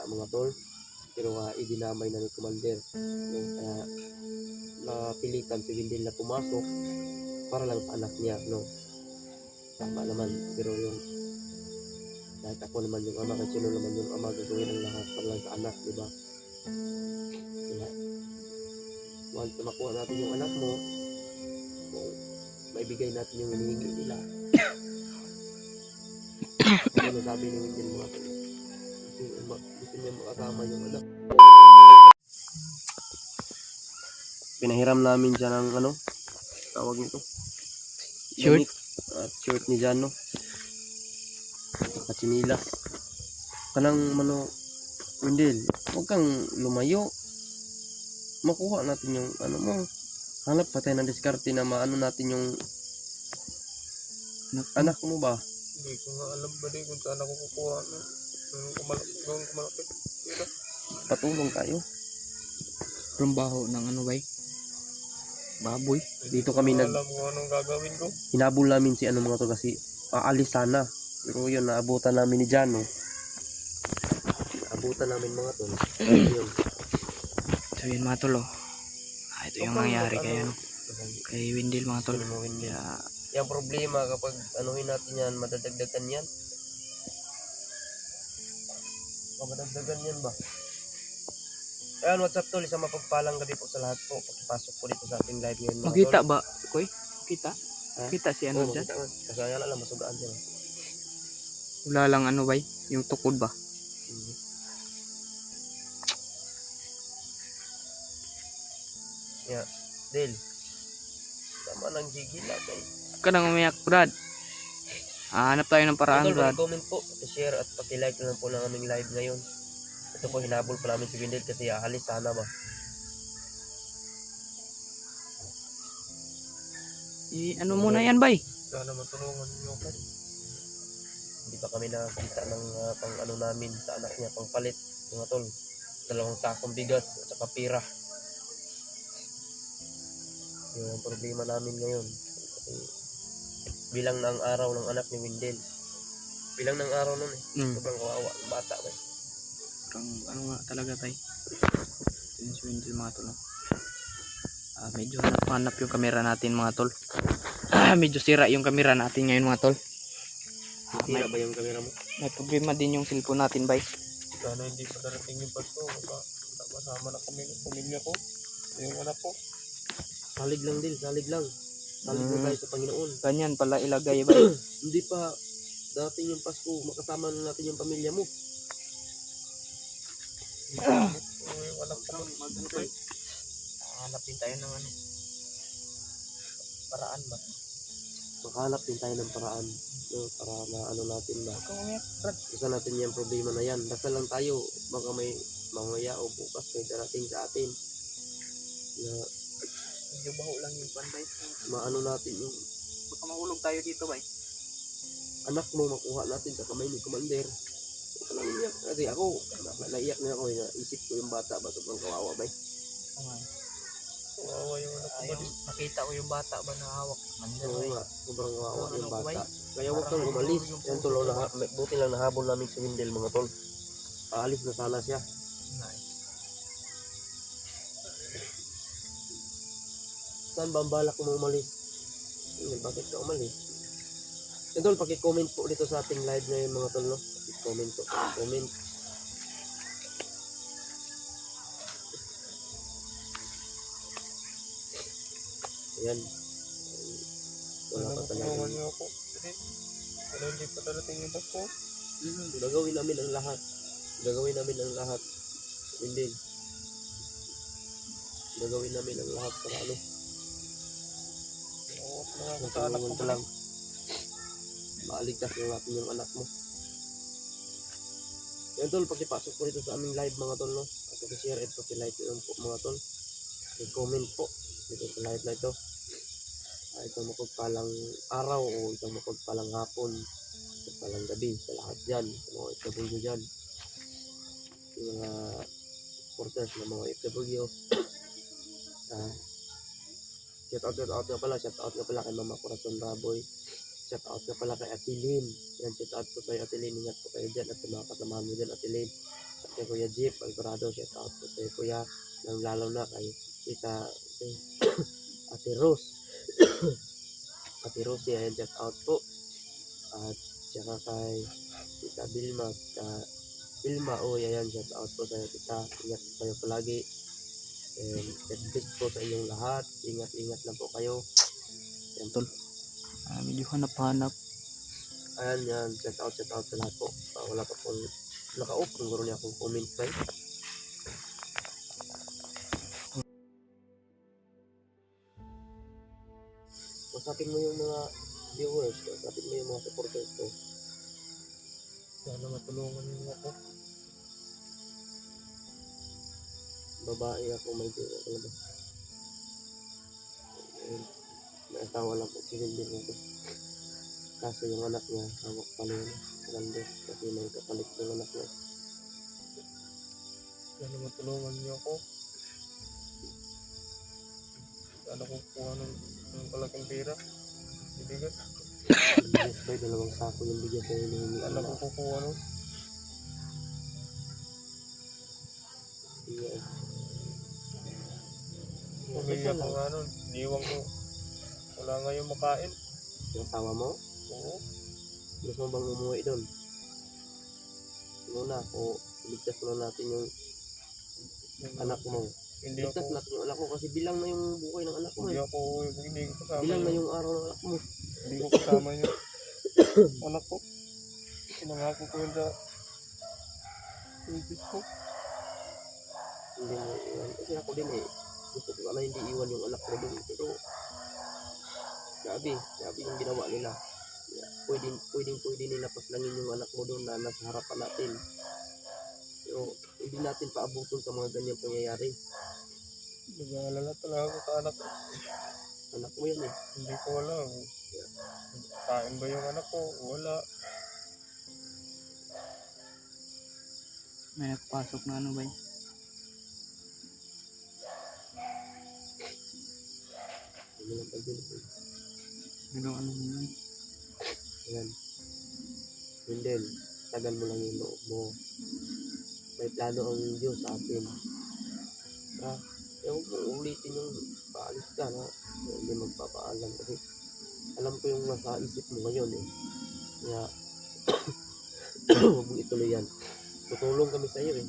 mga tol. Pero idinamay na ni Commander. No? Kaya napilitan si Windel na pumasok para lang sa anak niya. No? Tama naman. Pero yung kahit ako naman yung ama, kahit sino naman yung ama, gagawin ang lahat para lang sa anak, di ba? Kaya once na makuha natin yung anak mo, kung maibigay natin yung hinihingi nila, ano sabi ni Windel mga tol? Gusto niya makasama yung anak. Pinahiram namin siya ng ano, tawag nito, Shirt? At shirt ni Jano at sinilas. Kanang mano, Windel, huwag kang lumayo, makuha natin yung ano mo, hanap pa tayo ng diskarte na maano natin yung anak mo ba? Hindi ko nga alam ba din kung saan ako kukuha ng kumalapit. Patulong tayo. Rumbaho ng ano bay? Baboy. Dito kami Alam ko anong gagawin ko. hinabol namin si ano mga to kasi aalis sana. Pero yun, naabutan namin ni Jano. Naabutan namin mga to. Yun. So yun mga tol, oh. Ito yung nangyari kay ano, kay Windel mga tol. Ano mo, Windel? Kaya, Yung problema kapag anuhin natin yan, madadagdagan yan. Madadagdagan yan ba? Ayan, what's up tol? Isang mapagpalang gabi po sa lahat po. Pagpasok po dito sa ating live ngayon mga makita tol. ba, Koy? Makita? Ha? Kita si ano Oo, dyan? makita nga. Kasi ayan lang, masugaan siya. Wala lang ano bay? Yung tukod ba? Yeah. Del. Tama ng gigila kay. Kanang umiyak, Brad. Hanap tayo ng paraan, Brad. Comment po, share at paki-like na lang po ng aming live ngayon. Ito po hinabol pa namin si Windel kasi aalis sana ba. Ano muna yan bay? Sana matulungan niyo ako. Hindi pa kami nakakita ng pang ano namin sa anak niya, pang palit mga tol. 2 sakong bigas at saka pira. Yun ang problema namin ngayon. Kasi bilang na ang araw ng anak ni Windel. Bilang ng araw nun eh. Sobrang kawawa ng bata ba. Ano nga talaga tay? Yun si Windel mga tol. Medyo hanap yung kamera natin mga tol. Medyo sira yung kamera natin ngayon mga tol. Sira ba yung camera mo? May problema din yung cellphone natin bay. Sana hindi pa darating yung Pasko. Masama na kami ng pamilya ko. Yung anak ko. Salig lang din, salig lang. Salig lang tayo sa Panginoon. Ganyan pala ilagay bay. Hindi pa dating yung Pasko, makasama na natin yung pamilya mo. Yung anak ko. Hanap din tayo ng ano, paraan ba? Makahanap din tayo ng paraan, no, para maano natin ba. Isa natin yung problema na yan. Basta lang tayo, baka may mamaya o bukas may darating sa atin na Medyo baho lang yung panbay. maano natin yung Baka mahulog tayo dito bay. anak mo, makuha natin sa kamay ni Commander. Huwag ka lang iyak. Kasi ako, naiyak na ako. Naisip ko yung bata ba, sobrang kawawa ba. Kawawa yung anak ko. Nakita ko yung bata ba na hawak. Oo nga, sobrang kawawa yung Ano ko ba bata. Kaya huwag kang umalis. Yan tol, buti lang nahabol namin si Windel mga tol. Aalis na sana siya. Saan ba ang balak mo umalis? Bakit ka umalis? Yan tol, paki-comment po dito sa ating live ngayon mga tol, no? Paki-comment po, comment. Ayan. Wala pa talaga. Tulungan niyo ako. Ano hindi pa darating yung Pasko? Gagawin namin ang lahat. Gagawin namin ang lahat. Hindi. Gagawin namin ang lahat para ano. Sa anak ko Natulungan ka lang. Maaligtas lang natin yung anak mo. Yan tol, pagkipasok po dito sa aming live mga tol, no? At pag-share at pag-like lang po mga tol. Comment po dito sa live na ito. Itong mapagpalang araw o itong mapagpalang hapon, mapagpalang gabi sa lahat dyan, sa mga FW dyan, yung mga supporters ng mga FW. Shout out nga pala kay Mama Corazon Raboy. Shout out nga pala kay Ate Lynn. Yan, shout out po kay Ate Lynn. Ingat po kayo dyan at sa mga kasamahan mo dyan, Ate Lynn. kay Kuya Jeep Alvarado, shout out po sa Kuya, lalo na kay Tita Ate Rose. Ate Rose, ayan, shout out po. At saka kay Tita Vilma, ayan, shout out po sa Tita. Ingat kayo palagi. And God bless po sa inyong lahat. Ingat lang po kayo. Ayan, Tol. Medyo hanap-hanap. ayan yan, shout out sa lahat po. Wala pa po naka-off kung gano'n niya akong comment guys. Usapin mo yung mga viewers, usapin mo yung mga supporters ko. Sana matulungan niyo ako. Babae ako, may jowa ko na ba? Ayun, may asawa lang po, sinilin ako. Kaso yung anak niya, hawak pala yun. Kalanda, kasi may kapalit yung anak niya. Sana matulungan niyo ako. Sana kukuha ng kalaking pera. Ibigat. Yung bigas ba, 2 sako yung bigas na hinihingi ko Sana na. ko kukuha nun. Iya, Pamilya ko nga nun. Iniwan ko. Wala nga yung makain. yung asawa mo, Oo. gusto mo bang umuwi doon? Muna, o ligtas na natin yung anak mo. Hindi ako. Ligtas natin yung anak mo kasi bilang na yung buhay ng anak mo Hindi eh. ako uuwi kung hindi ko kasama Bilang na yun. yung araw ng anak mo. Hindi ko kasama yun. Anak ko. Pinangako ko yun sa ibig ko. Hindi mo iwan. Kasi ako din eh. Gusto ko sana hindi iwan yung anak ko doon. Pero grabe yung ginawa nila. Yeah, pwede nila paslangin yung anak mo doon na nasa harapan natin. Pero hindi natin paabutin sa mga ganyang pangyayari. Nag-aalala talaga ako sa anak ko. Anak mo yan eh. Hindi ko alam. Kain ba yung anak ko? Wala. May nagpasok na ano ba yun? Hindi lang pagdilipin. Ano yun? Ayan. Hindi. Tagal mo lang yung loob mo. May plano ang Diyos sa atin. Ha? Ewan mo, ulitin yung paalis ka na. Hindi magpapaalam kasi alam ko yung nasa isip mo ngayon eh. Kaya huwag mong ituloy yan. Tutulong kami sa iyo eh.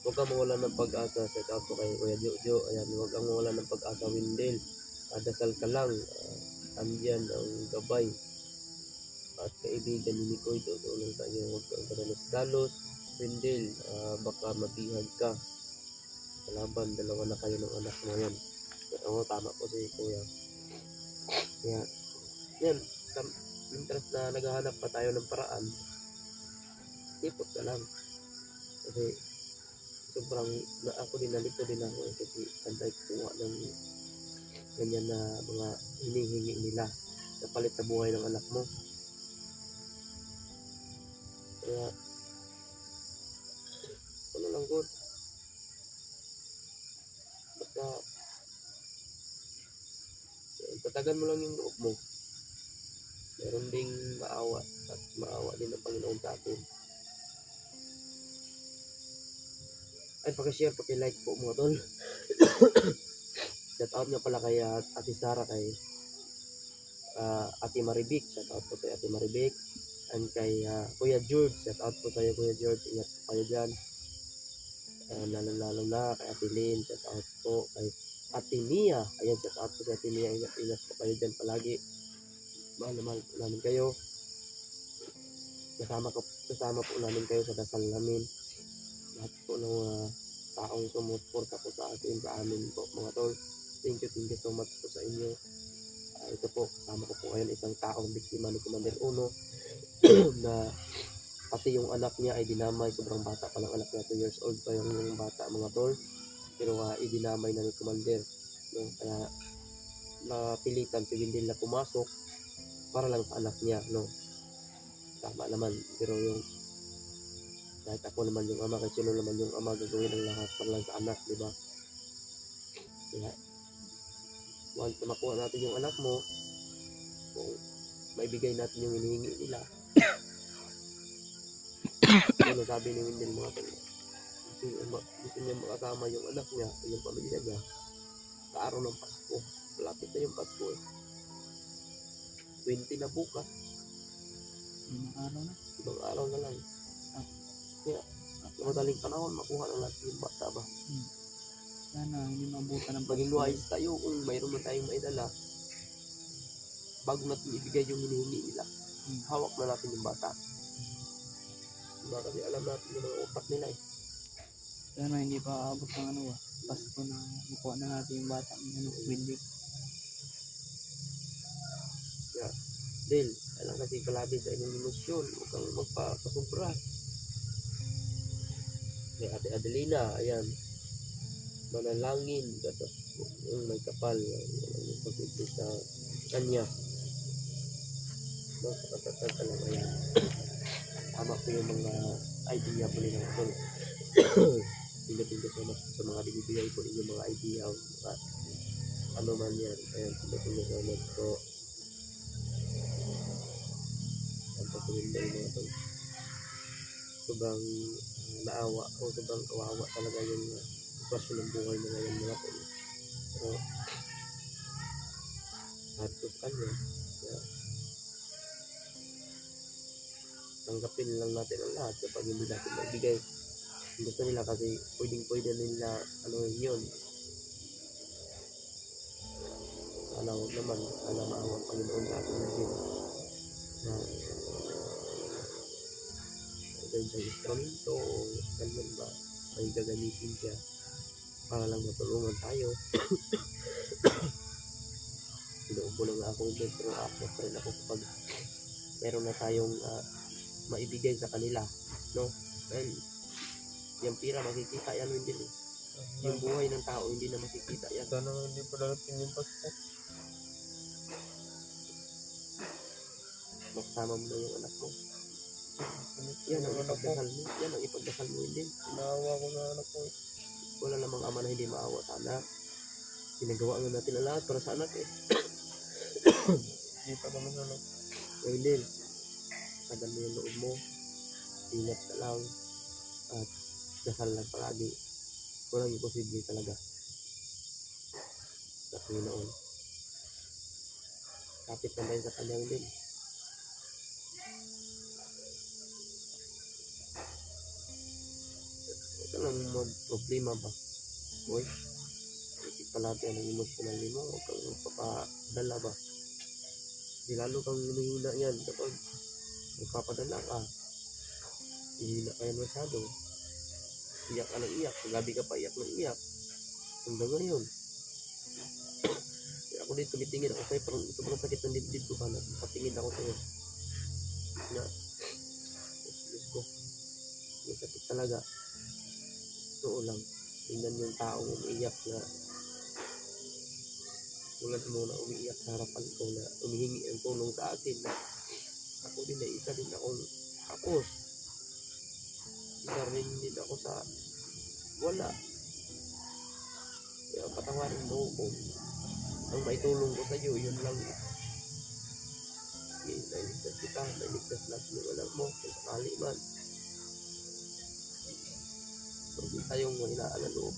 Huwag kang mawala ng pag-asa. Set out ko kay Kuya Jojo. Ayan, huwag kang mawala ng pag-asa, Windel. Dasal ka lang. Andyan ang gabay. At kaibigan ni Mikoy, tutulong sa iyo. Huwag kang dalos-dalos. Windel, baka mabihag ka. Kalaban, 2 na kayo ng anak mo yan. Oo, tama po si Kuya. Kaya, yan. Mientras na naghahanap pa tayo ng paraan, ipot ka lang. Kasi, sobrang, ako din, nalito din ako eh, kasi kantay kuha ng ganyan na mga hinihingi nila na palit sa buhay ng anak mo. Kaya, ano lang good. Basta, tatagan mo lang yung loob mo. Meron ding maawa at maawa din ng Panginoon sa atin. Ay, pakishare, pakilike po mga tol. Shout out nga pala kay Ate Sara, kay Ate Maribik. Shout out po kay Ate Maribik. And kay Kuya George. Shout out po kayo Kuya George. Ingat po kayo dyan. Lalo na kay Ate Lynn. Shout out po kay Ate Mia. Ayan, shout out po kay Ate Mia. Ingat po kayo dyan palagi. Mahal po namin kayo. Kasama po namin kayo sa dasal namin. Lahat po ng taong sumuporta po sa atin, sa amin po mga tol. Thank you so much po sa inyo. Ito po, kasama ko po ngayon isang taong biktima ni Commander Uno na pati yung anak niya ay dinamay. Sobrang bata pa lang anak niya, 2 years old pa yung bata mga tol. Pero idinamay na ni Commander. No? Kaya napilitan si Windel na pumasok para lang sa anak niya. No? Tama naman, pero yung kahit ako naman yung ama, kahit sino naman yung ama, gagawin ang lahat para lang sa anak, di ba? Kaya once na makuha natin yung anak mo, kung maibigay natin yung hinihingi nila, Ano sabi ni Wendell mga tol? Gusto niya makasama yung anak niya, yung pamilya niya, sa araw ng Pasko. Malapit na yung Pasko eh. 20 na bukas, Yung araw na. ibang araw na lang. Kaya, sa madaling panahon, makuha na natin yung bata ba? Sana hindi mabutan ng Maging wise tayo kung mayroon man tayong maidala, bago natin ibigay yung hinihingi nila, hawak na natin yung bata. Diba kasi alam natin yung mga utak nila eh. Sana hindi pa aabot ng ano ba. Pasko na makuha na natin yung bata ng ano, building. Kaya, Del, alam kasi palagi sa inyong emosyon, huwag kang magpapasubra. May Ate Adelina, ayan, manalangin ka sa yung may kapal, yung pag-ibig sa kanya. No, katatag ka lang, ayan. Tama po yung mga idea po nila ako. Thank you so much sa mga binibigay po yung mga idea o mga ano man yan. Ayan, thank you so much po. Ang pagpapinday mga ito. Sobrang naawa o sobrang kawawa talaga yung sitwasyon ng buhay na ngayon mga ito. Pero lahat po sa kanya. Kaya, tanggapin lang natin ang lahat kapag hindi natin magbigay. Gusto nila kasi pwede nila ano yun. Sana huwag naman, sana maawa ang Panginoon sa atin din. Na dahil sa instrumento o ganyan ba, may gagamitin siya para lang matulungan tayo. Inuupo lang ako din, pero after pa rin ako kapag meron na tayong maibigay sa kanila, no? Dahil yung pira makikita yan hindi eh. Yung buhay ng tao hindi na makikita yan. Sana hindi pa darating yung Pasko. Makasama mo na yung anak mo. Yan ang ipagdasal mo. Yan ang ipagdasal mo hindi. Inawa ko sa anak ko eh. Wala namang ama na hindi maawa sa anak. Ginagawa nga natin ang lahat para sa anak eh. Kita naman sa anak. Ngayon din, tagal mo yung loob mo. Ingat ka lang. At dasal lang palagi. Walang imposible talaga. Sa Panginoon. Kapit na tayo sa kanyang din. Ito lang mag-problema ba? Boy, isip pa natin ang emotional mo. Huwag kang magpapadala ba? Di lalo kang humihina yan kapag magpapadala ka. Hihina ka yan masyado. Iyak ka ng iyak. Gabi ka pa iyak ng iyak. Hanggang ngayon. Kaya ako dito tumitingin ako sa'yo. Parang sobrang sakit ng dibdib ko. Patingin ako sa'yo. Na, Diyos ko. May sakit talaga. Totoo lang. Tingnan yung taong umiiyak na tulad mo na umiiyak sa harapan ko na umihingi ang tulong sa atin na ako din na isa din akong tapos. Isa rin din ako sa wala. Kaya patawarin mo ko. Ang maitulong ko sa iyo, yun lang. Nailigtas kita, nailigtas natin yung anak mo, kung sakali man. Huwag din tayong hinaan loob.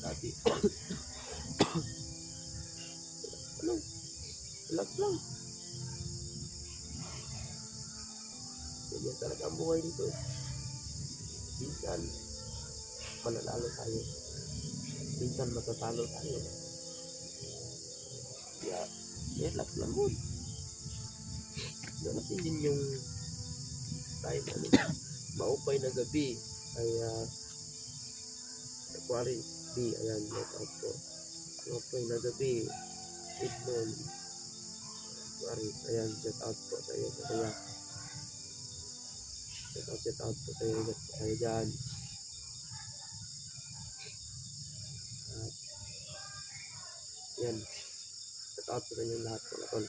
Dati. Ano? Relax lang. Ganyan talaga ang buhay dito eh. Minsan, mananalo tayo. Minsan, matatalo tayo. Kaya, relax lang mo. Darating din yung time ano, maupay na gabi ay Aquarius B, ayan, let out ko. Maupay na gabi, Idlon, Aquarius, ayan, set out ko sa iyo, kaya set out ko sa iyo, ingat ko kayo dyan. At yan, set out ko sa inyo lahat mga tol.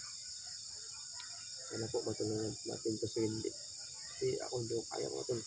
Sana po matulungan natin to si Wendy. Kasi ako hindi ko kaya mga tol.